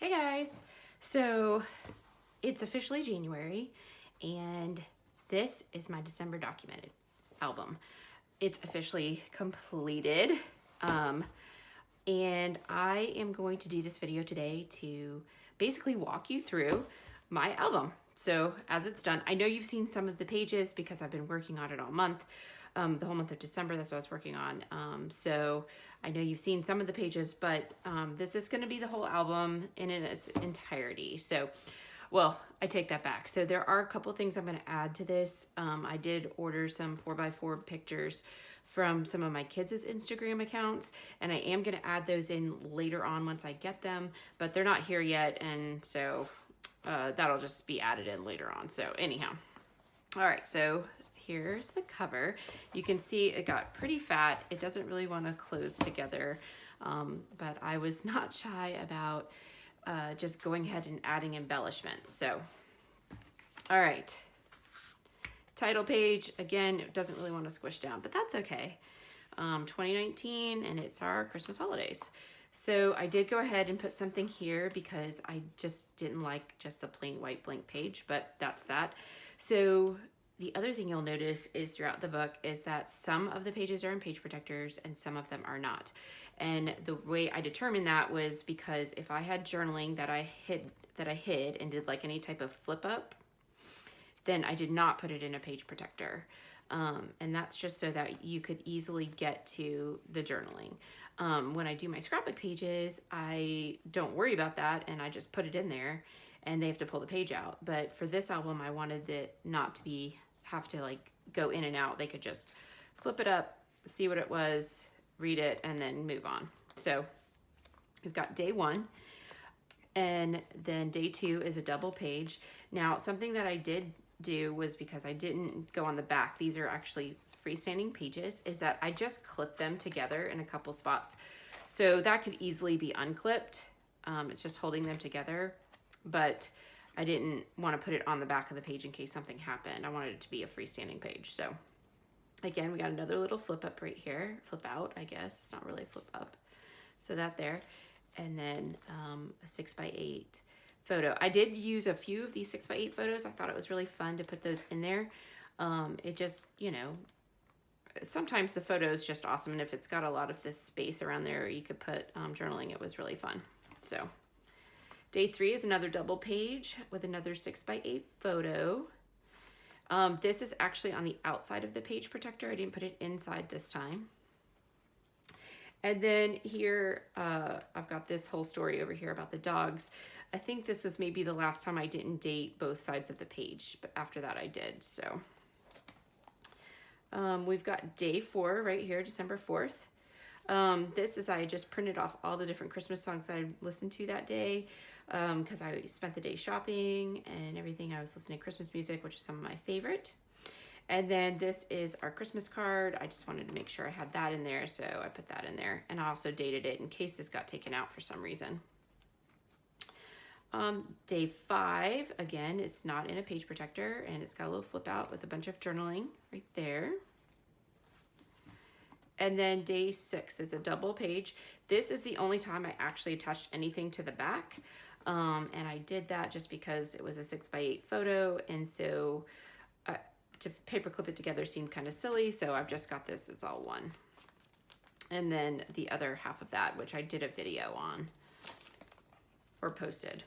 Hey guys, so it's officially January and this is my December documented album. It's officially completed and I am going to do this video today to basically walk you through my album. So as it's done, I know you've seen some of the pages because I've been working on it all month. The whole month of December, that's what I was working on. So I know you've seen some of the pages, but this is going to be the whole album in its entirety. So, well, I take that back. So there are a couple things I'm going to add to this. I did order some 4x4 pictures from some of my kids' Instagram accounts, and I am going to add those in later on once I get them, but they're not here yet, and so that'll just be added in later on. So anyhow, all right, so here's the cover. You can see it got pretty fat. It doesn't really want to close together, but I was not shy about just going ahead and adding embellishments. So, all right. Title page, again, it doesn't really want to squish down, but that's okay. 2019, and it's our Christmas holidays. So I did go ahead and put something here because I just didn't like just the plain white blank page, but that's that. So the other thing you'll notice is throughout the book is that some of the pages are in page protectors and some of them are not. And the way I determined that was because if I had journaling that I hid and did like any type of flip up, then I did not put it in a page protector. And that's just so that you could easily get to the journaling. When I do my scrapbook pages, I don't worry about that and I just put it in there and they have to pull the page out. But for this album, I wanted it not to have to like go in and out. They could just flip it up, see what it was, read it, and then move on. So we've got day one. And then day two is a double page. Now, something that I did do was because I didn't go on the back, these are actually freestanding pages, is that I just clipped them together in a couple spots. So that could easily be unclipped. It's just holding them together, but I didn't want to put it on the back of the page in case something happened. I wanted it to be a freestanding page. So again, we got another little flip up right here, flip out, I guess. It's not really a flip up. So that there. And then a 6x8 photo. I did use a few of these 6x8 photos. I thought it was really fun to put those in there. It just, you know, sometimes the photo is just awesome. And if it's got a lot of this space around there, you could put journaling. It was really fun. So day three is another double page with another 6x8 photo. This is actually on the outside of the page protector. I didn't put it inside this time. And then here, I've got this whole story over here about the dogs. I think this was maybe the last time I didn't date both sides of the page, but after that I did, so. We've got day four right here, December 4th. This is, I just printed off all the different Christmas songs I listened to that day, because I spent the day shopping and everything. I was listening to Christmas music, which is some of my favorite. And then this is our Christmas card. I just wanted to make sure I had that in there, so I put that in there. And I also dated it in case this got taken out for some reason. Day five, again, it's not in a page protector, and it's got a little flip out with a bunch of journaling right there. And then day six, it's a double page. This is the only time I actually attached anything to the back. And I did that just because it was a 6x8 photo, and so to paper clip it together seemed kind of silly, so I've just got this, it's all one. And then the other half of that, which I did a video on or posted.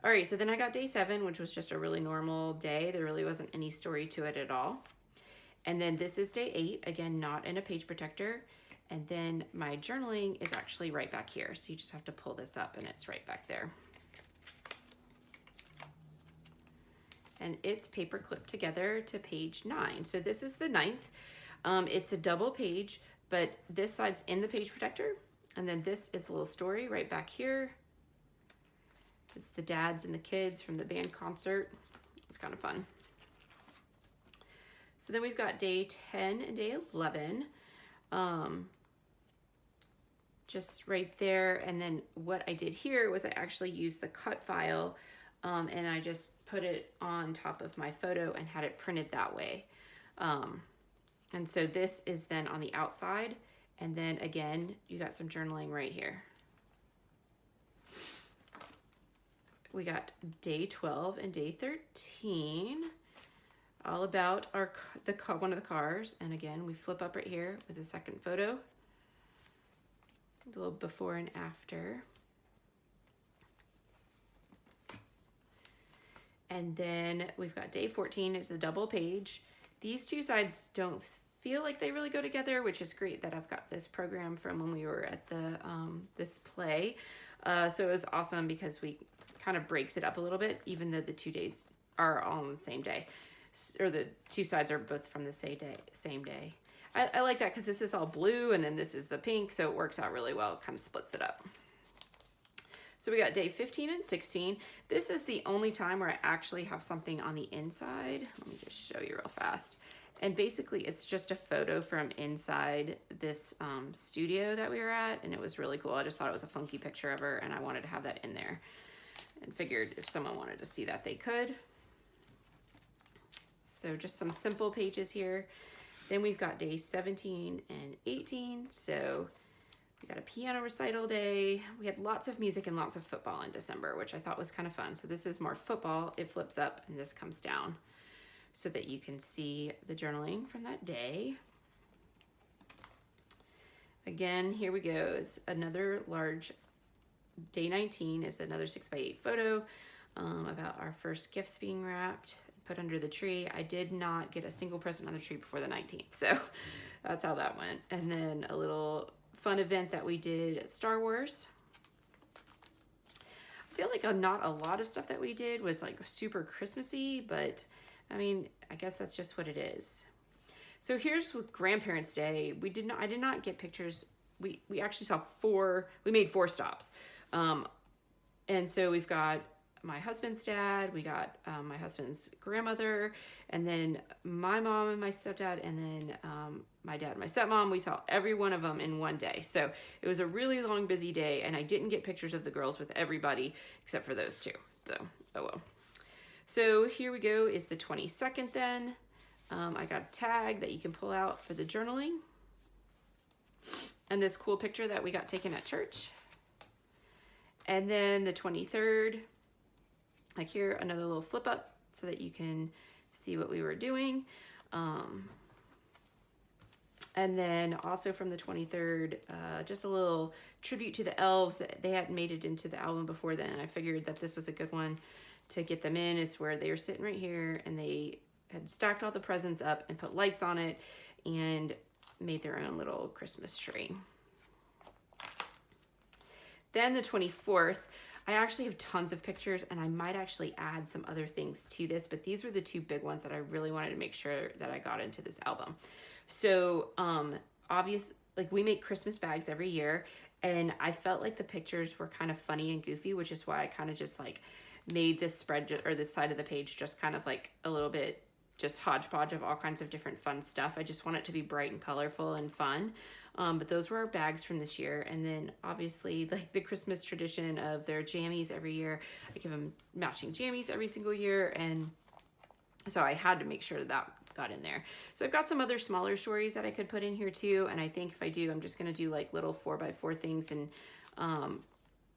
All right, so then I got day seven, which was just a really normal day. There really wasn't any story to it at all. And then this is day eight, again, not in a page protector. And then my journaling is actually right back here. So you just have to pull this up and it's right back there. And it's paper clipped together to page 9. So this is the 9th. It's a double page, but this side's in the page protector. And then this is the little story right back here. It's the dads and the kids from the band concert. It's kind of fun. So then we've got day 10 and day 11. Just right there. And then what I did here was I actually used the cut file and I just put it on top of my photo and had it printed that way. And so this is then on the outside. And then again, you got some journaling right here. we got day 12 and day 13, all about one of the cars. And again, we flip up right here with a second photo, a little before and after. And then we've got day 14, it's a double page. These two sides don't feel like they really go together, which is great that I've got this program from when we were at the this play. So it was awesome because we kind of breaks it up a little bit, even though the 2 days are all on the same day, or the two sides are both from the same day. I like that because this is all blue and then this is the pink, so it works out really well. It kind of splits it up. So we got day 15 and 16. This is the only time where I actually have something on the inside. Let me just show you real fast. And basically it's just a photo from inside this studio that we were at, and it was really cool. I just thought it was a funky picture of her and I wanted to have that in there, and figured if someone wanted to see that, they could. So just some simple pages here. Then we've got day 17 and 18. So we got a piano recital day. We had lots of music and lots of football in December, which I thought was kind of fun. So this is more football. It flips up and this comes down so that you can see the journaling from that day. Again, here we go. Is another large, day 19 is another 6x8 photo about our first gifts being wrapped, put under the tree. I did not get a single present on the tree before the 19th. So that's how that went. And then a little fun event that we did at Star Wars. I feel like not a lot of stuff that we did was like super Christmassy, but I mean, I guess that's just what it is. So here's with Grandparents' Day. I did not get pictures. We actually we made 4 stops. And so we've got my husband's dad, we got my husband's grandmother, and then my mom and my stepdad, and then my dad and my stepmom. We saw every one of them in one day. So it was a really long, busy day, and I didn't get pictures of the girls with everybody except for those 2. So, oh well. So here we go is the 22nd then. I got a tag that you can pull out for the journaling. And this cool picture that we got taken at church. And then the 23rd, like here, another little flip up so that you can see what we were doing. And then also from the 23rd, just a little tribute to the elves. They hadn't made it into the album before then, and I figured that this was a good one to get them in, is where they were sitting right here and they had stacked all the presents up and put lights on it and made their own little Christmas tree. Then the 24th, I actually have tons of pictures, and I might actually add some other things to this, but these were the 2 big ones that I really wanted to make sure that I got into this album. So like we make Christmas bags every year, and I felt like the pictures were kind of funny and goofy, which is why I kind of just like made this spread, or this side of the page, just kind of like a little bit just hodgepodge of all kinds of different fun stuff. I just want it to be bright and colorful and fun. But those were our bags from this year. And then obviously like the Christmas tradition of their jammies every year. I give them matching jammies every single year. And so I had to make sure that got in there. So I've got some other smaller stories that I could put in here too. And I think if I do, I'm just going to do like little 4x4 things, and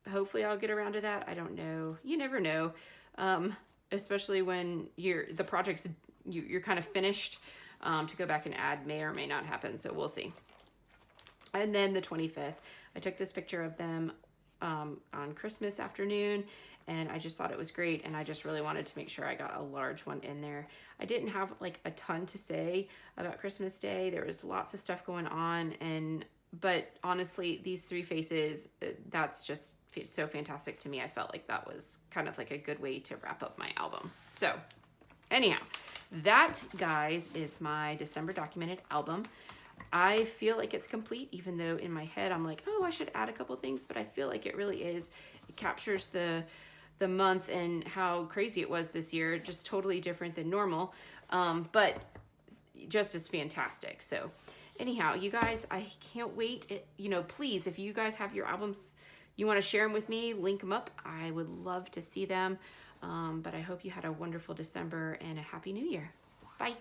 hopefully I'll get around to that. I don't know. You never know. Especially when the project's, you're kind of finished, to go back and add may or may not happen. So we'll see. And then the 25th, I took this picture of them on Christmas afternoon, and I just thought it was great, and I just really wanted to make sure I got a large one in there. I didn't have like a ton to say about Christmas Day. There was lots of stuff going on, but honestly, these 3 faces, that's just so fantastic to me. I felt like that was kind of like a good way to wrap up my album. So anyhow, that, guys, is my December documented album. I feel like it's complete, even though in my head I'm like, oh, I should add a couple things, but I feel like it really is. It captures the month and how crazy it was this year, just totally different than normal, but just as fantastic. So anyhow, you guys, I can't wait. Please, if you guys have your albums, you want to share them with me, link them up. I would love to see them. But I hope you had a wonderful December and a happy New Year. Bye.